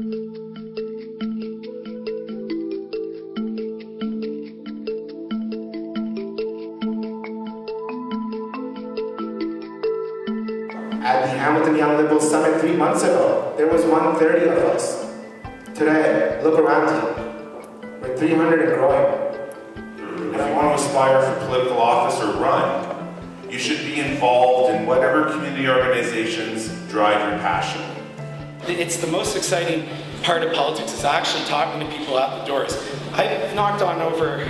At the Hamilton Young Liberals Summit 3 months ago, there was 130 of us. Today, look around you. We're 300 and growing. If you want to aspire for political office or run, you should be involved in whatever community organizations drive your passion. It's the most exciting part of politics is actually talking to people at the doors. I've knocked on over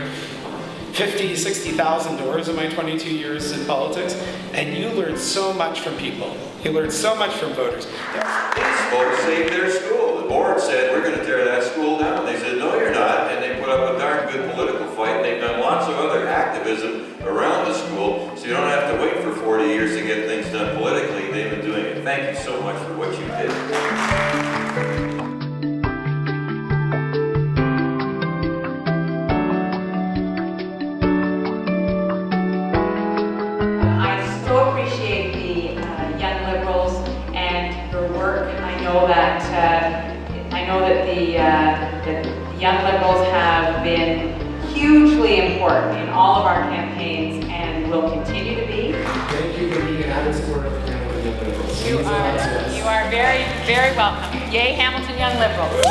50, 60,000 doors in my 22 years in politics, and you learn so much from people. You learn so much from voters. These folks saved their school. The board said, we're going to tear that school down. They said, no, you're not. And they put up a darn good political fight. And they've done lots of other activism around the school, so you don't have to wait for 40 years to get things done politically. They've been doing it. Thank you so much for what you did. I know that the Young Liberals have been hugely important in all of our campaigns and will continue to be. Thank you for being an avid supporter of the Hamilton Young Liberals. You are very, very welcome. Yay, Hamilton Young Liberals.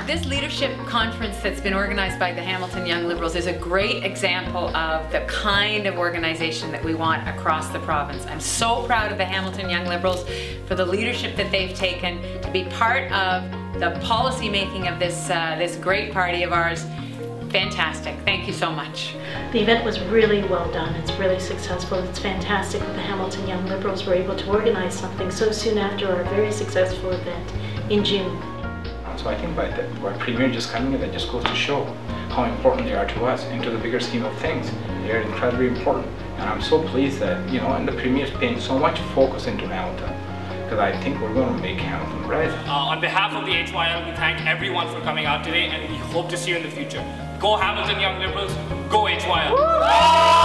This leadership conference that's been organized by the Hamilton Young Liberals is a great example of the kind of organization that we want across the province. I'm so proud of the Hamilton Young Liberals for the leadership that they've taken to be part of the policy making of this great party of ours. Fantastic. Thank you so much. The event was really well done. It's really successful. It's fantastic that the Hamilton Young Liberals were able to organize something so soon after our very successful event in June. So I think by Premier just coming in, that just goes to show how important they are to us and to the bigger scheme of things. They are incredibly important. And I'm so pleased that, you know, and the Premier's paying so much focus into Hamilton, because I think we're going to make Hamilton red. On behalf of the HYL, we thank everyone for coming out today, and we hope to see you in the future. Go Hamilton Young Liberals, go HYL!